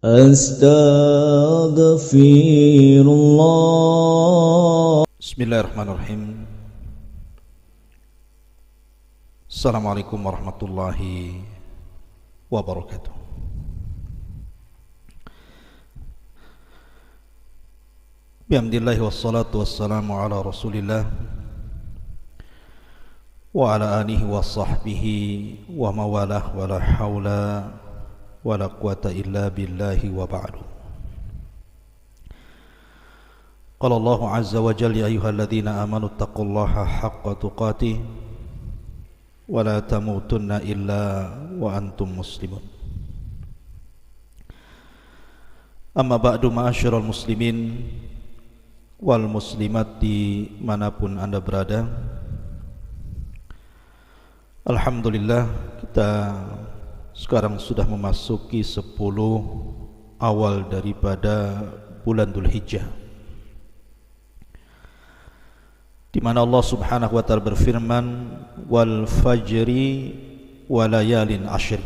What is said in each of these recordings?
Astaghfirullah. Bismillahirrahmanirrahim. Assalamualaikum warahmatullahi wabarakatuh. Bihamdillahi wassalatu wassalamu ala rasulillah wa ala alihi wa sahbihi wa mawalah wa la hawla wa la quwata illa billahi wa ba'du. Qala Allahu azza wa jalla ya ayyuhalladzina amanu taqullaha haqqa tuqatih wa la tamutunna illa wa antum muslimun. Amma ba'du, ma'asyiral muslimin wal muslimat dimanapun Anda berada, alhamdulillah kita sekarang sudah memasuki 10 awal daripada bulan Dzulhijjah, di mana Allah Subhanahu wa taala berfirman, wal fajri wa layalin ashr,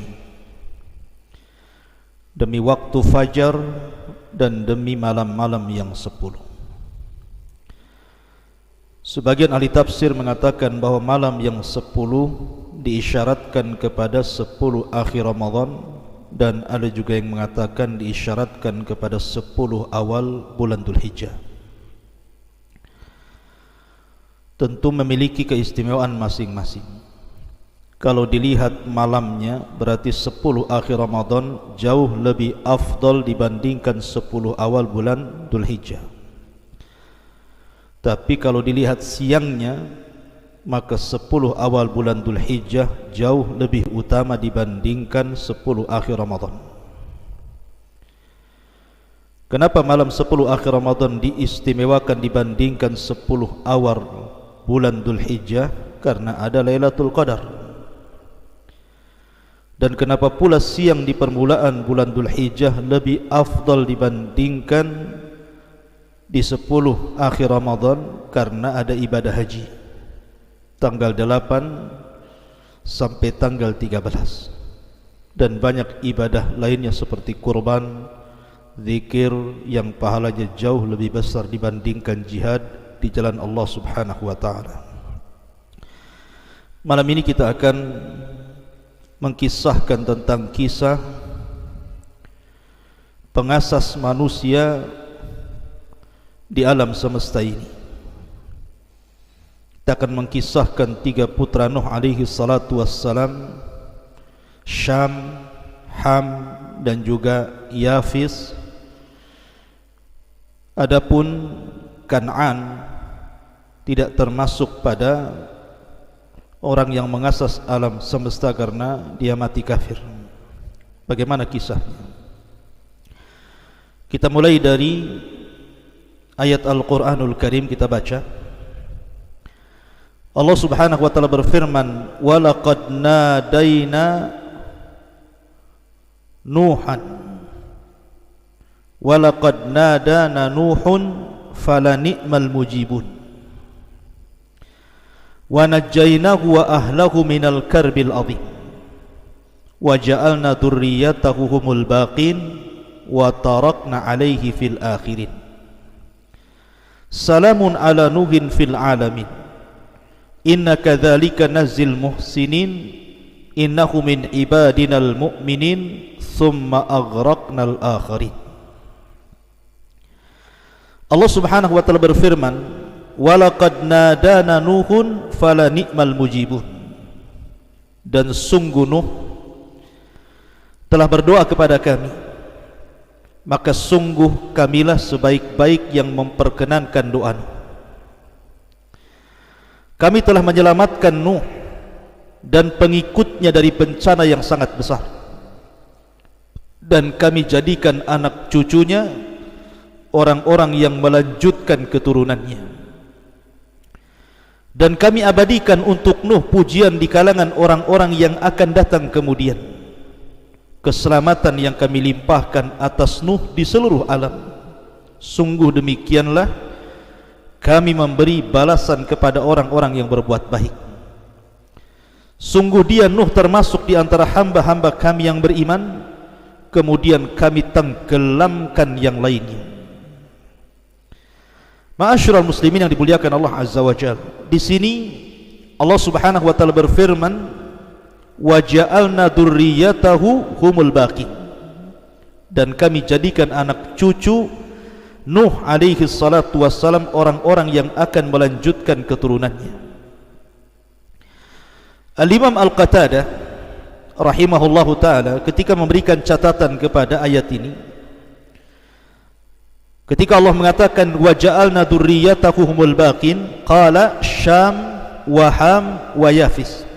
demi waktu fajar dan demi malam-malam yang 10. Sebagian ahli tafsir mengatakan bahwa malam yang 10 diisyaratkan kepada 10 akhir Ramadan, dan ada juga yang mengatakan diisyaratkan kepada 10 awal bulan Dzulhijjah. Tentu memiliki keistimewaan masing-masing. Kalau dilihat malamnya, berarti 10 akhir Ramadan jauh lebih afdal dibandingkan 10 awal bulan Dzulhijjah. Tapi kalau dilihat siangnya, maka 10 awal bulan Dzulhijjah jauh lebih utama dibandingkan 10 akhir Ramadan. Kenapa malam 10 akhir Ramadan diistimewakan dibandingkan 10 awal bulan Dzulhijjah? Karena ada Lailatul Qadar. Dan kenapa pula siang di permulaan bulan Dzulhijjah lebih afdal dibandingkan di 10 akhir Ramadan? Karena ada ibadah haji tanggal 8 sampai tanggal 13, dan banyak ibadah lainnya seperti kurban, zikir yang pahalanya jauh lebih besar dibandingkan jihad di jalan Allah Subhanahu wa taala. Malam ini kita akan mengkisahkan tentang kisah pengasas manusia di alam semesta ini. Kita akan mengkisahkan 3 putra Nuh alaihi salatu wassalam, Syam, Ham, dan juga Yafis. Adapun Kan'an tidak termasuk pada orang yang mengasas alam semesta karena dia mati kafir. Bagaimana kisahnya? Kita mulai dari ayat Al-Quranul Karim, kita baca. Allah Subhanahu wa ta'ala berfirman, وَلَقَدْ نَادَيْنَا نُوحًا وَلَقَدْ نَادَانَا نُوحٌ فَلَنِئْمَ الْمُجِيبُونَ وَنَجَّيْنَاهُ وَأَهْلَهُ مِنَ الْكَرْبِ الْعَظِيمِ وَجَعَلْنَا ذُرِّيَّتَهُ هُمُ الْبَاقِينَ وَتَرَكْنَا عَلَيْهِ فِي الْآخِرِينَ Salamun ala Nuhin fil alamin inna kadzalika nazzil muhsinin innahu min ibadinal mu'minin thumma aghraqnal akharin. Allah Subhanahu wa taala berfirman, walaqad nadana Nuhun fala ni'mal mujibun, dan sungguh Nuh telah berdoa kepada kami, maka sungguh kamilah sebaik-baik yang memperkenankan doa. Kami telah menyelamatkan Nuh dan pengikutnya dari bencana yang sangat besar, dan kami jadikan anak cucunya orang-orang yang melanjutkan keturunannya, dan kami abadikan untuk Nuh pujian di kalangan orang-orang yang akan datang kemudian. Keselamatan yang kami limpahkan atas Nuh di seluruh alam. Sungguh demikianlah kami memberi balasan kepada orang-orang yang berbuat baik. Sungguh dia Nuh termasuk di antara hamba-hamba kami yang beriman, kemudian kami tenggelamkan yang lainnya. Ma'asyiral muslimin yang dimuliakan Allah Azza wa Jalla, di sini Allah Subhanahu wa taala berfirman, wa ja'alna dzurriyyatahu humul baqin, dan kami jadikan anak cucu Nuh alaihi salatu wassalam orang-orang yang akan melanjutkan keturunannya. Al-Imam Al-Qatadah rahimahullahu ta'ala ketika memberikan catatan kepada ayat ini, ketika Allah mengatakan wa ja'alna dzurriyyatahu humul baqin, qala Syam wa Ham wa Yafis,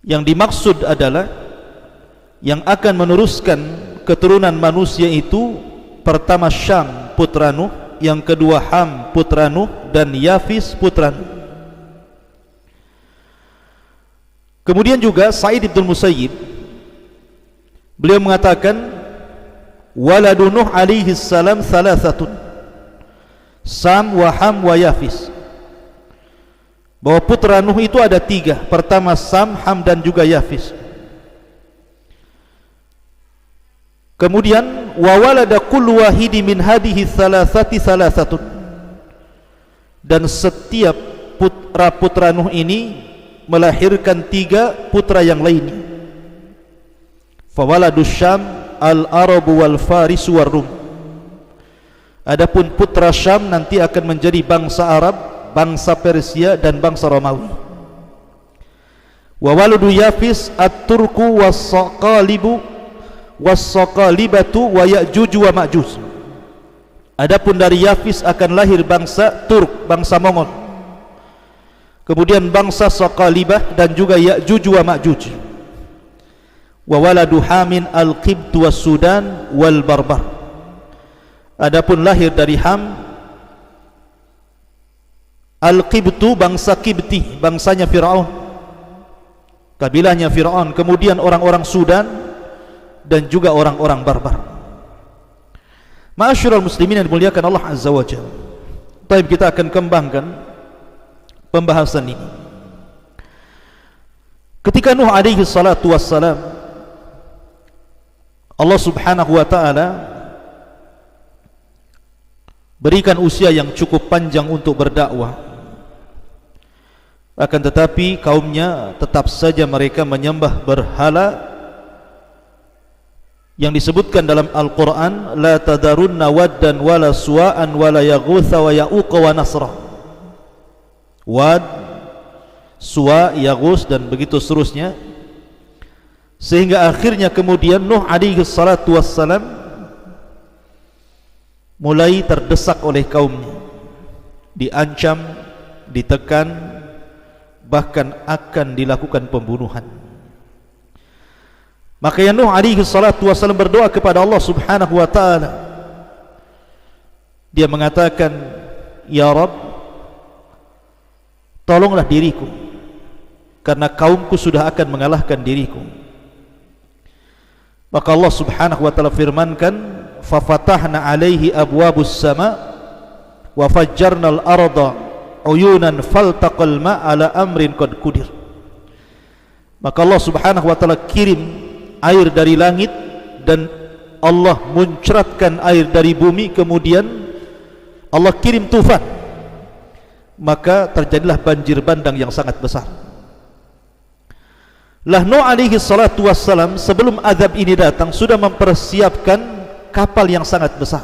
yang dimaksud adalah yang akan meneruskan keturunan manusia itu pertama Syam putra Nuh, yang kedua Ham putra Nuh, dan Yafis putra Nuh. Kemudian juga Sa'id bin Musayyib beliau mengatakan waladu Nuh alaihi salam thalathatun, Sam wa Ham wa Yafis, bahwa putra Nuh itu ada tiga, pertama Sam, Ham, dan juga Yafis. Kemudian wa walada kullu wahidi min hadhihi thalathati thalathatun, dan setiap putra Nuh ini melahirkan tiga putra yang lainnya. Fa waladu Syam al-Arabu wal Farisu war Rum, adapun putra Syam nanti akan menjadi bangsa Arab, bangsa Persia, dan bangsa Romawi. Wa waladu Yafis at-Turku was-Saqalibatu wa Ya'juj wa Ma'juj, adapun dari Yafis akan lahir bangsa Turk, bangsa Mongol, kemudian bangsa Saqalibah dan juga Ya'juj wa Ma'juj. Wa waladu Hamin al-Qibt was-Sudan wal Barbar, adapun lahir dari Ham al-Qibtu, bangsa Qibti, bangsanya Fir'aun, kabilahnya Fir'aun, kemudian orang-orang Sudan dan juga orang-orang Barbar. Ma'asyiral muslimin yang dimuliakan Allah Azza wa Jalla, baik, kita akan kembangkan pembahasan ini. Ketika Nuh alaihi salatu wassalam, Allah Subhanahu wa ta'ala berikan usia yang cukup panjang untuk berdakwah, akan tetapi kaumnya tetap saja mereka menyembah berhala yang disebutkan dalam Al-Quran, la tadarunna waddan wala suwa'an wala yaghutha wa ya'uqa wa nasra. Wad, Suwa, Yaghus, dan begitu seterusnya, sehingga akhirnya kemudian Nuh alaihi salatu wassalam mulai terdesak oleh kaumnya, diancam, ditekan, bahkan akan dilakukan pembunuhan. Maka Nuh alaihi salatu wassalam berdoa kepada Allah Subhanahu wa ta'ala. Dia mengatakan, ya Rabb, tolonglah diriku, karena kaumku sudah akan mengalahkan diriku. Maka Allah Subhanahu wa ta'ala firmankan, fafatahna alaihi abwabus sama wa fajjarnal arda uyunan faltaqal ma ala amrin qad qudir. Maka Allah Subhanahu wa ta'ala kirim air dari langit, dan Allah muncratkan air dari bumi, kemudian Allah kirim tufan, maka terjadilah banjir bandang yang sangat besar. Lah Nuh alaihi salatu wassalam sebelum azab ini datang sudah mempersiapkan kapal yang sangat besar.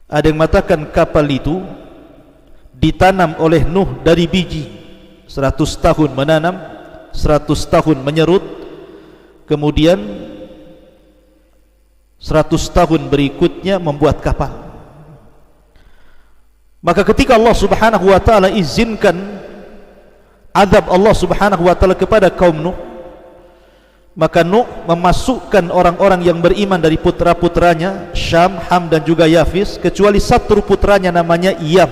Ada yang mengatakan kapal itu ditanam oleh Nuh dari biji, 100 tahun menanam, 100 tahun menyerut, kemudian 100 tahun berikutnya membuat kapal. Maka ketika Allah Subhanahu wa ta'ala izinkan azab Allah Subhanahu wa ta'ala kepada kaum Nuh, maka Nuh memasukkan orang-orang yang beriman dari putra-putranya Syam, Ham, dan juga Yafis, kecuali satu putranya namanya Iyam,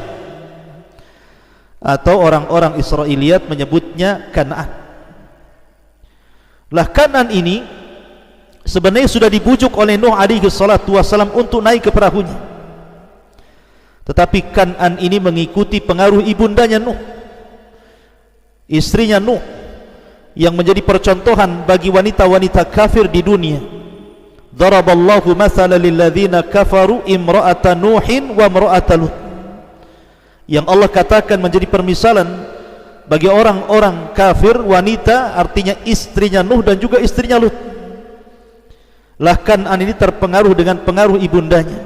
atau orang-orang Israiliyat menyebutnya Kan'an. Lah Kan'an ini sebenarnya sudah dibujuk oleh Nuh alaihi salatu wassalam untuk naik ke perahunya, tetapi Kan'an ini mengikuti pengaruh ibundanya Nuh, istrinya Nuh, yang menjadi percontohan bagi wanita-wanita kafir di dunia. Daraballahu mathalan lil ladzina kafaru imra'ata Nuhin wa imra'ata Lut. Yang Allah katakan menjadi permisalan bagi orang-orang kafir wanita, artinya istrinya Nuh dan juga istrinya Lut. Lah Kan'an ini terpengaruh dengan pengaruh ibundanya,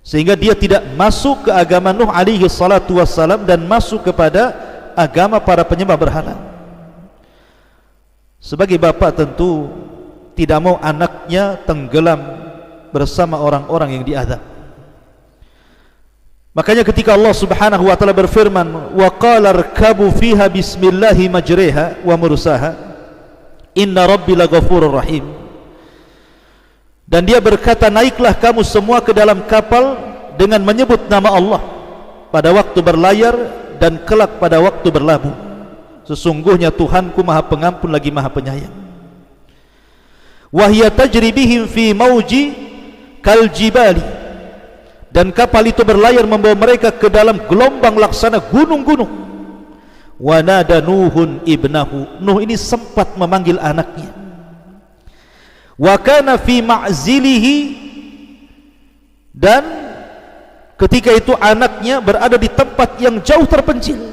sehingga dia tidak masuk ke agama Nuh alaihi salatu wassalam dan masuk kepada agama para penyembah berhala. Sebagai bapak tentu tidak mau anaknya tenggelam bersama orang-orang yang diazab. Makanya ketika Allah Subhanahu wa taala berfirman, wa qala irkabu fiha bismillahi majriha wa mursaha inna rabbi laghafurur rahim, dan dia berkata, naiklah kamu semua ke dalam kapal dengan menyebut nama Allah pada waktu berlayar dan kelak pada waktu berlabuh. Sesungguhnya Tuhanku Maha Pengampun lagi Maha Penyayang. Wa hiya tajri bihim fi mauji kal jibali, dan kapal itu berlayar membawa mereka ke dalam gelombang laksana gunung-gunung. Wa nada Nuhun ibnahu, Nuh ini sempat memanggil anaknya. Wa kana fi ma'zilihi, dan ketika itu anaknya berada di tempat yang jauh terpencil.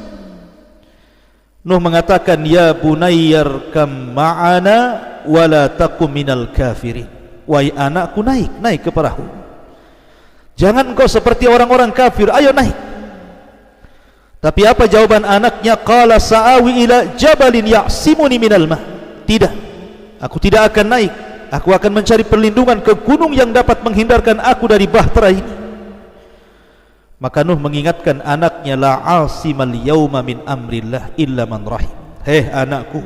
Nuh mengatakan, ya bunayyar kam ma'ana wala takum minal kafirin. Wahai anakku, naik ke perahu, jangan engkau seperti orang-orang kafir, ayo naik. Tapi apa jawaban anaknya? Qala sa'awi ila jabalin ya'simuni minal ma. Tidak, aku tidak akan naik, aku akan mencari perlindungan ke gunung yang dapat menghindarkan aku dari bahtera ini. Maka Nuh mengingatkan anaknya, la asimal yauma min amrillah illa man rahim. Hei anakku,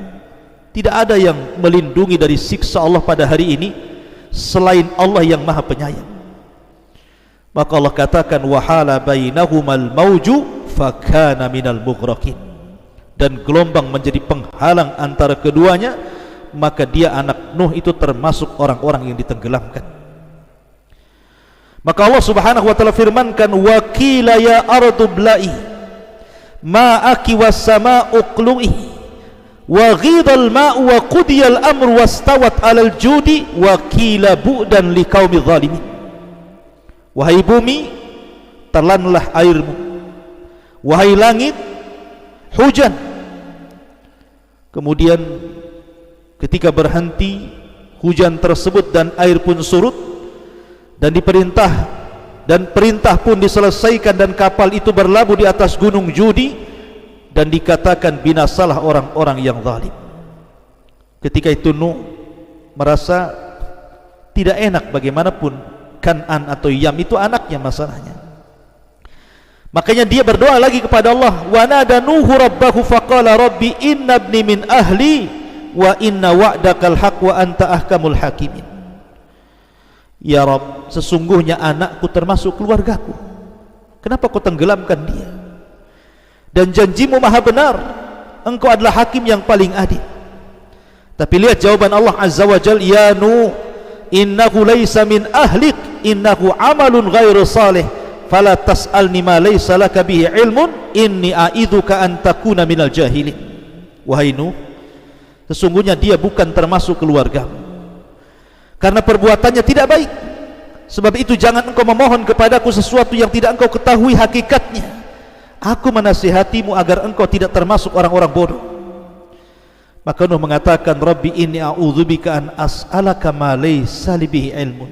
tidak ada yang melindungi dari siksa Allah pada hari ini selain Allah yang Maha Penyayang. Maka Allah katakan, wahala bainahumal mauju fakana minal mughraqin, dan gelombang menjadi penghalang antara keduanya, maka dia anak Nuh itu termasuk orang-orang yang ditenggelamkan. Maka Allah Subhanahu wa taala firmankan, wa qila ya ardu bla'i ma'aki was sama'u qlu'i wa ghidal ma'u wa qudiyal amru wastawat 'alal judi wa qila bu'dan liqaumi zalimin. Wahai bumi, telanlah airmu, wahai langit, hujan. Kemudian ketika berhenti hujan tersebut dan air pun surut, dan perintah pun diselesaikan, dan kapal itu berlabuh di atas gunung Judi, dan dikatakan binasalah orang-orang yang zalim. Ketika itu Nuh merasa tidak enak, bagaimanapun Kan'an atau Yam itu anaknya masalahnya. Makanya dia berdoa lagi kepada Allah, wa nada Nuhu rabbahu faqala rabbi inna ibni min ahli wa inna wa'dakal haq wa anta ahkamul hakimin. Ya Rabb, sesungguhnya anakku termasuk keluargaku, kenapa kau tenggelamkan dia? Dan janjimu maha benar, engkau adalah hakim yang paling adil. Tapi lihat jawaban Allah Azza wa Jal, ya Nuh innahu laysa min ahlik innahu amalun ghairu salih fala tas'alni ma laysa laka bihi ilmun inni a'idzuka an takuna minal jahilin. Wahai Nuh, sesungguhnya dia bukan termasuk keluargamu, karena perbuatannya tidak baik. Sebab itu jangan engkau memohon kepadaku sesuatu yang tidak engkau ketahui hakikatnya. Aku menasihatimu agar engkau tidak termasuk orang-orang bodoh. Maka Nuh mengatakan, Rabbi inni a'udzubika an as'alaka ma laysa li bihi ilmun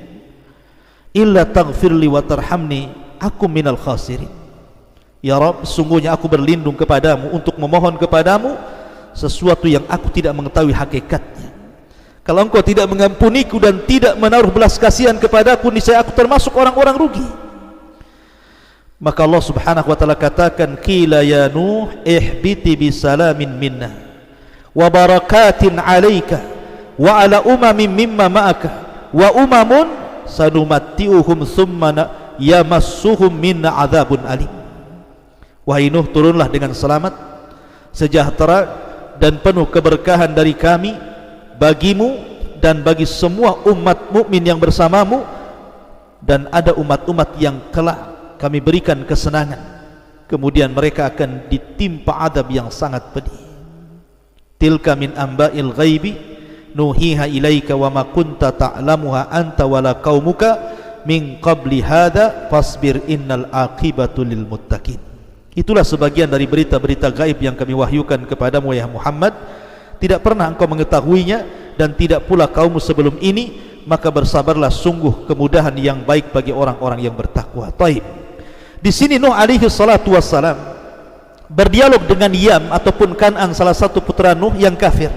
illa taghfirli wa tarhamni aku minal khasirin. Ya Rabb, sungguhnya aku berlindung kepadamu untuk memohon kepadamu sesuatu yang aku tidak mengetahui hakikatnya. Kalau engkau tidak mengampuniku dan tidak menaruh belas kasihan kepadaku, niscaya aku termasuk orang-orang rugi. Maka Allah Subhanahu wa taala katakan, qila ya Nuh ihbiti bisalamin minna wa barakatin 'alaika wa 'ala umamin mimma ma'aka wa umamun sanumatti'uhum thumma yamassuhum minna 'adzabun alim. Wahai Nuh, turunlah dengan selamat, sejahtera dan penuh keberkahan dari kami bagimu dan bagi semua umat mukmin yang bersamamu, dan ada umat-umat yang kelak kami berikan kesenangan, kemudian mereka akan ditimpa adab yang sangat pedih. tilka min amba'il ghaibi nuhiha ilaika wa ma kunta ta'lamuha anta wala qaumuka min qabli hadha fasbir innal aqibatu lil muttaqin. Itulah sebagian dari berita-berita gaib yang kami wahyukan kepadamu ya Muhammad, tidak pernah engkau mengetahuinya dan tidak pula kaum sebelum ini, maka bersabarlah, sungguh kemudahan yang baik bagi orang-orang yang bertakwa. Taib. Di sini Nuh alaihi salatu wassalam berdialog dengan Yam ataupun Kan'an, salah satu putra Nuh yang kafir.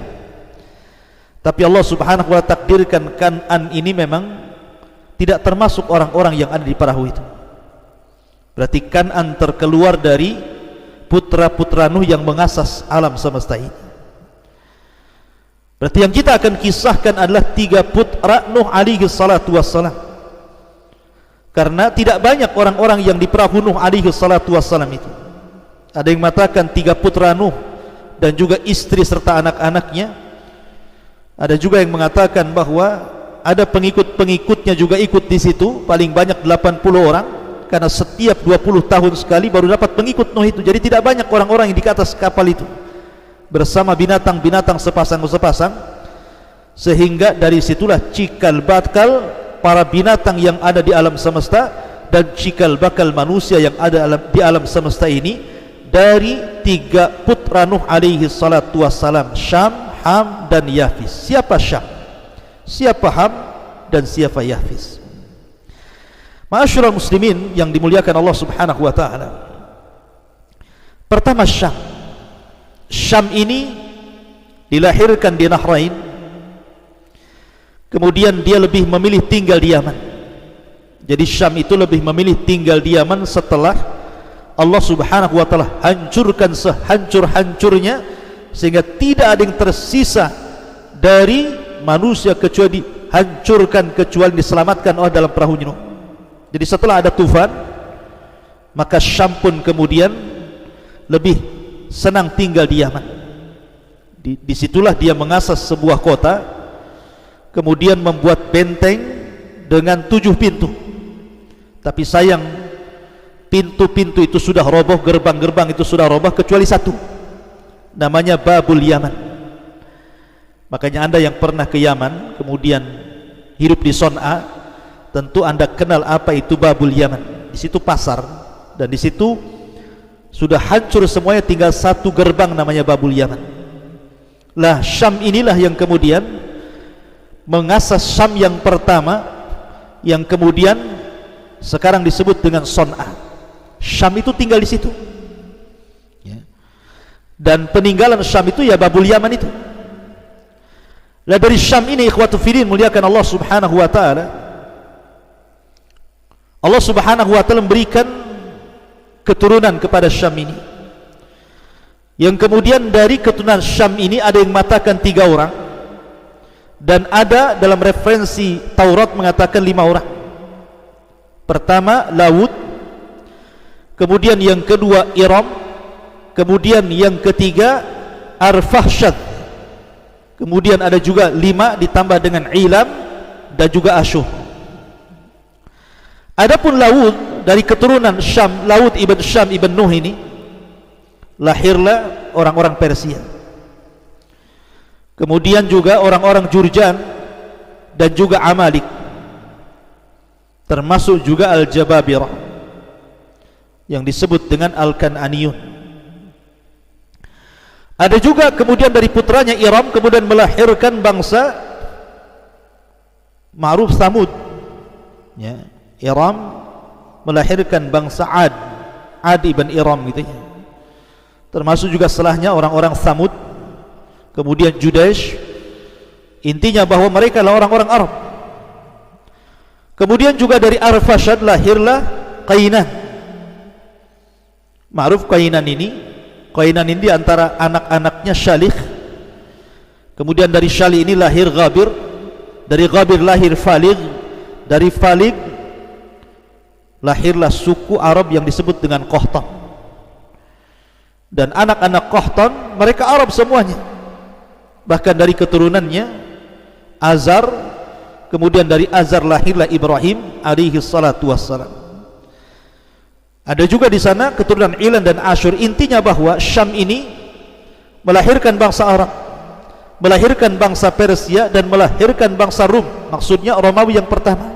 Tapi Allah subhanahu wa ta'ala takdirkan Kan'an ini memang tidak termasuk orang-orang yang ada di perahu itu. Berarti Kan'an terkeluar dari putra-putra Nuh yang mengasas alam semesta ini. Berarti yang kita akan kisahkan adalah 3 putra Nuh alaihi salatu wassalam. Karena tidak banyak orang-orang yang di perahu Nuh alaihi salatu wassalam itu. Ada yang mengatakan 3 putra Nuh dan juga istri serta anak-anaknya. Ada juga yang mengatakan bahwa ada pengikut-pengikutnya juga ikut di situ, paling banyak 80 orang, karena setiap 20 tahun sekali baru dapat pengikut Nuh itu. Jadi tidak banyak orang-orang yang di atas kapal itu bersama binatang-binatang sepasang-sepasang, sehingga dari situlah cikal bakal para binatang yang ada di alam semesta dan cikal bakal manusia yang ada di alam semesta ini dari 3 putra Nuh alaihi salatu wassalam, Syam, Ham dan Yafis. Siapa Syam? Siapa Ham dan siapa Yafis? Ma'asyiral muslimin yang dimuliakan Allah subhanahu wa ta'ala, pertama Syam. Syam ini dilahirkan di Nahrain, kemudian dia lebih memilih tinggal di Yaman. Jadi Syam itu lebih memilih tinggal di Yaman setelah Allah subhanahu wa ta'ala hancurkan sehancur-hancurnya, sehingga tidak ada yang tersisa dari manusia kecuali dihancurkan, kecuali diselamatkan oleh dalam perahu Nuh. Jadi setelah ada tufan, maka Syam pun kemudian lebih senang tinggal di Yaman. Disitulah dia mengasas sebuah kota, kemudian membuat benteng dengan 7 pintu. Tapi sayang, pintu-pintu itu sudah roboh, gerbang-gerbang itu sudah roboh, kecuali 1, namanya Babul Yaman. Makanya Anda yang pernah ke Yaman kemudian hidup di Son'a, tentu Anda kenal apa itu Babul Yaman. Di situ pasar, dan di situ sudah hancur semuanya, tinggal 1 gerbang namanya Babul Yaman. Lah Syam inilah yang kemudian mengasas Syam yang pertama, yang kemudian sekarang disebut dengan Son'a. Syam itu tinggal di situ, ya. Dan peninggalan Syam itu ya Babul Yaman itu. Lah dari Syam ini ikhwatu fillah muliakan Allah subhanahu wa ta'ala, Allah subhanahu wa ta'ala memberikan keturunan kepada Syam ini, yang kemudian dari keturunan Syam ini ada yang mengatakan 3 orang, dan ada dalam referensi Taurat mengatakan 5 orang. Pertama Lawud, kemudian yang kedua Iram, kemudian yang ketiga Arfahsyad, kemudian ada juga 5 ditambah dengan Ilam dan juga Asyur. Adapun Lawud dari keturunan Syam, Lawud ibn Syam ibn Nuh ini, lahirlah orang-orang Persia. Kemudian juga orang-orang Jurjan dan juga Amalik, termasuk juga Al-Jababirah yang disebut dengan Al-Kan'aniyun. Ada juga kemudian dari putranya Iram kemudian melahirkan bangsa Ma'ruf Thamud, ya. Iram melahirkan bangsa Ad ibn Iram gitu ya. Termasuk juga setelahnya orang-orang Thamud, kemudian Judaish. Intinya bahwa mereka adalah orang-orang Arab. Kemudian juga dari Arfashad lahirlah Qainan. Ma'ruf Qainan ini di antara anak-anaknya Syalih. Kemudian dari Syalih ini lahir Ghabir, dari Ghabir lahir Falig, dari Falig lahirlah suku Arab yang disebut dengan Qahtan. Dan anak-anak Qahtan mereka Arab semuanya, bahkan dari keturunannya Azar, kemudian dari Azar lahirlah Ibrahim alaihi salatu wassalam. Ada juga di sana keturunan Ilan dan Asyur. Intinya bahwa Syam ini melahirkan bangsa Arab. melahirkan bangsa Persia dan melahirkan bangsa Rum, maksudnya Romawi yang pertama.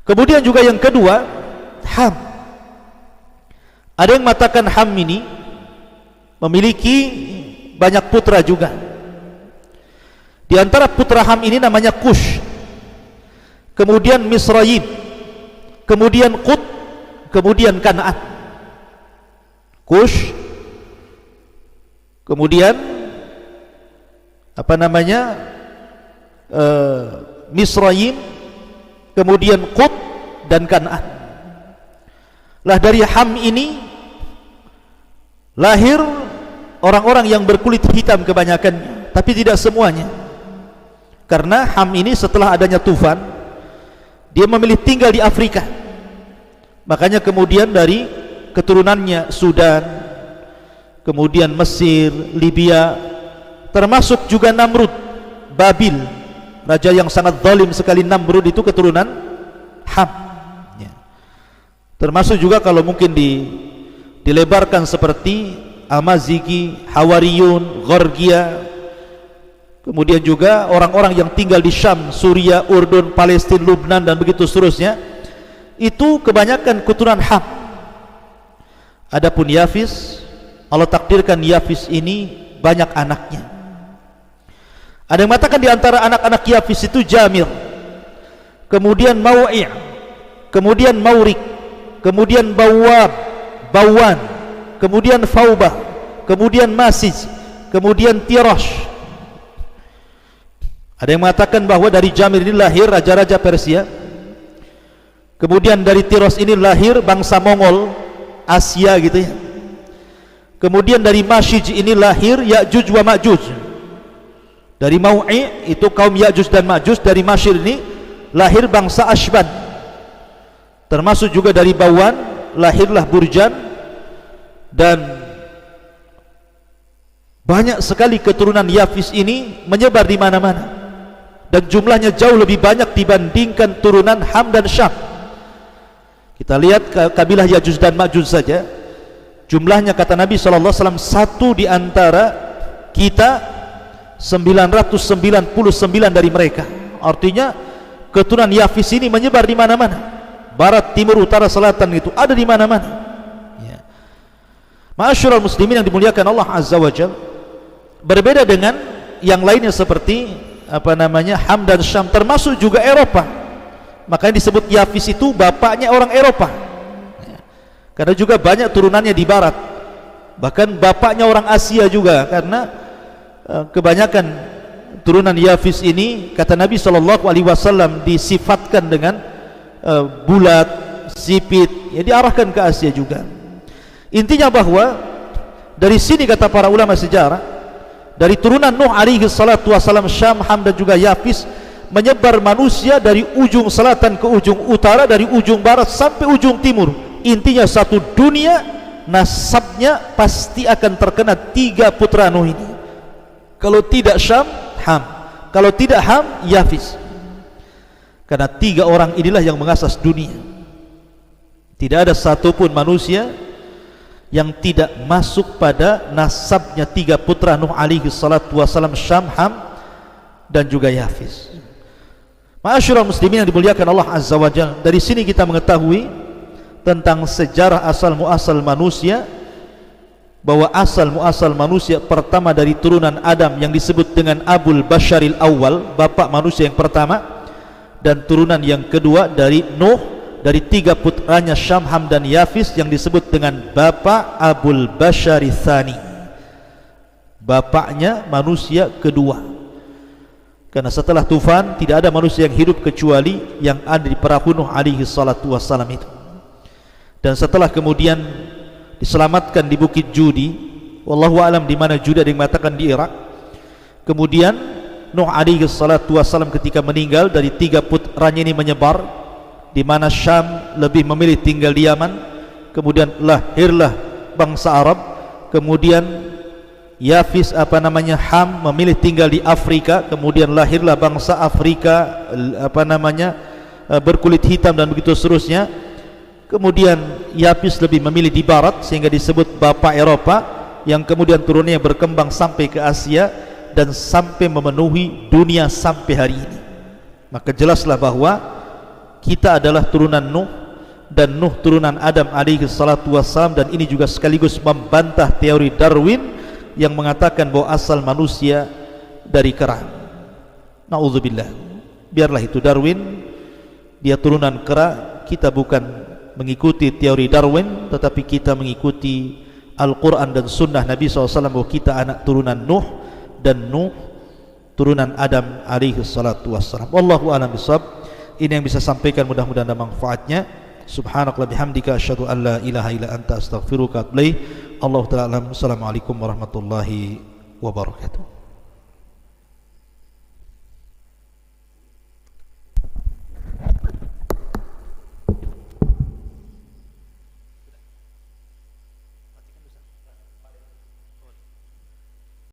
Kemudian juga yang kedua, Ham. Ada yang mengatakan Ham ini memiliki banyak putra juga. Di antara putra Ham ini namanya Kush, kemudian Misraim, kemudian Qut, kemudian Kan'an. Kush, kemudian Misraim, kemudian Qut dan Kan'an. Lah dari Ham ini lahir orang-orang yang berkulit hitam kebanyakan, tapi tidak semuanya. Karena Ham ini setelah adanya tufan, dia memilih tinggal di Afrika. Makanya kemudian dari keturunannya Sudan, kemudian Mesir, Libya, termasuk juga Namrud, Babil, raja yang sangat zalim sekali. Namrud itu keturunan Ham ya. Termasuk juga kalau mungkin dilebarkan seperti Amazighi, Hawariyun, Gorgia. Kemudian juga orang-orang yang tinggal di Syam, Suria, Urdun, Palestina, Lubnan dan begitu seterusnya, itu kebanyakan keturunan Ham. Adapun Yafis, Allah takdirkan Yafis ini banyak anaknya. Ada yang mengatakan di antara anak-anak Yafis itu Jamir, kemudian Mau'i', kemudian Maurik, kemudian Bawwab, Bawan, kemudian Faubah, kemudian Masij, kemudian Tirash. Ada yang mengatakan bahwa dari Jamir ini lahir raja-raja Persia, kemudian dari Tiros ini lahir bangsa Mongol, Asia gitu ya. Kemudian dari Masij ini lahir Ya'juj wa Ma'juj. Dari Mau'i' itu kaum Ya'juj dan Ma'juj. Dari Masyir ini lahir bangsa Ashban. Termasuk juga dari Bawan lahirlah Burjan. Dan banyak sekali keturunan Yafis ini menyebar di mana-mana. Dan jumlahnya jauh lebih banyak dibandingkan turunan Ham dan Syam. Kita lihat kabilah Ya'juj dan Ma'juj saja, jumlahnya kata Nabi SAW satu di antara kita 999 dari mereka. Artinya keturunan Yafis ini menyebar di mana-mana, barat, timur, utara, selatan, itu ada di mana-mana ya. Ma'asyiral muslimin yang dimuliakan Allah Azza wa Jalla, berbeda dengan yang lainnya seperti Ham dan Syam, termasuk juga Eropa. Makanya disebut Yafis itu bapaknya orang Eropa ya. Karena juga banyak turunannya di barat. Bahkan bapaknya orang Asia juga, karena kebanyakan turunan Yafis ini kata Nabi SAW disifatkan dengan bulat, sipit ya, diarahkan ke Asia juga. Intinya bahwa dari sini kata para ulama sejarah, dari turunan Nuh alaihi salatu wassalam, Syam, Ham dan juga Yafis menyebar manusia dari ujung selatan ke ujung utara, dari ujung barat sampai ujung timur. Intinya satu dunia nasabnya pasti akan terkena tiga putra Nuh ini. Kalau tidak Syam, Ham. Kalau tidak Ham, Yafis. Karena tiga orang inilah yang mengasas dunia. Tidak ada satupun manusia yang tidak masuk pada nasabnya tiga putra Nuh alaihi salatu wassalam, Syam, Ham dan juga Yafis. Ma'asyiral muslimin yang dimuliakan Allah Azza wa Jalla, dari sini kita mengetahui tentang sejarah asal muasal manusia, bahwa asal muasal manusia pertama dari turunan Adam yang disebut dengan Abul Basharil Awal, bapak manusia yang pertama, dan turunan yang kedua dari Nuh, dari tiga putranya Syam, Ham dan Yafis yang disebut dengan bapak Abul Bashari Tsani, bapaknya manusia kedua. Karena setelah tufan tidak ada manusia yang hidup kecuali yang ada di perahu Nuh alaihi salatu wassalam itu. Dan setelah kemudian diselamatkan di Bukit Judi, wallahu alam di mana Judi, ada yang mengatakan di Irak. Kemudian Nuh alaihi salatu wassalam ketika meninggal, dari tiga putranya ini menyebar, di mana Syam lebih memilih tinggal di Yaman, kemudian lahirlah bangsa Arab. Kemudian Yafis Ham memilih tinggal di Afrika, kemudian lahirlah bangsa Afrika berkulit hitam dan begitu seterusnya. Kemudian Yafis lebih memilih di barat sehingga disebut bapak Eropa, yang kemudian turunnya berkembang sampai ke Asia. dan sampai memenuhi dunia sampai hari ini. Maka jelaslah bahwa kita adalah turunan Nuh dan Nuh turunan Adam alaihi salatu wassalam, dan ini juga sekaligus membantah teori Darwin yang mengatakan bahwa asal manusia dari kera. Na'udzubillah. Biarlah itu Darwin, dia turunan kera. Kita bukan mengikuti teori Darwin, tetapi kita mengikuti Al-Quran dan Sunnah Nabi SAW bahwa kita anak turunan Nuh dan Nuh turunan Adam alaihi salatu wassalam. Wallahu a'lam bishawab. Ini yang bisa sampaikan, mudah-mudahan ada manfaatnya. Subhanakallah bihamdika asyhadu an la ilaha illa anta astaghfiruka wa atubu ilaik. Allahu ta'ala alam. Assalamualaikum warahmatullahi wabarakatuh.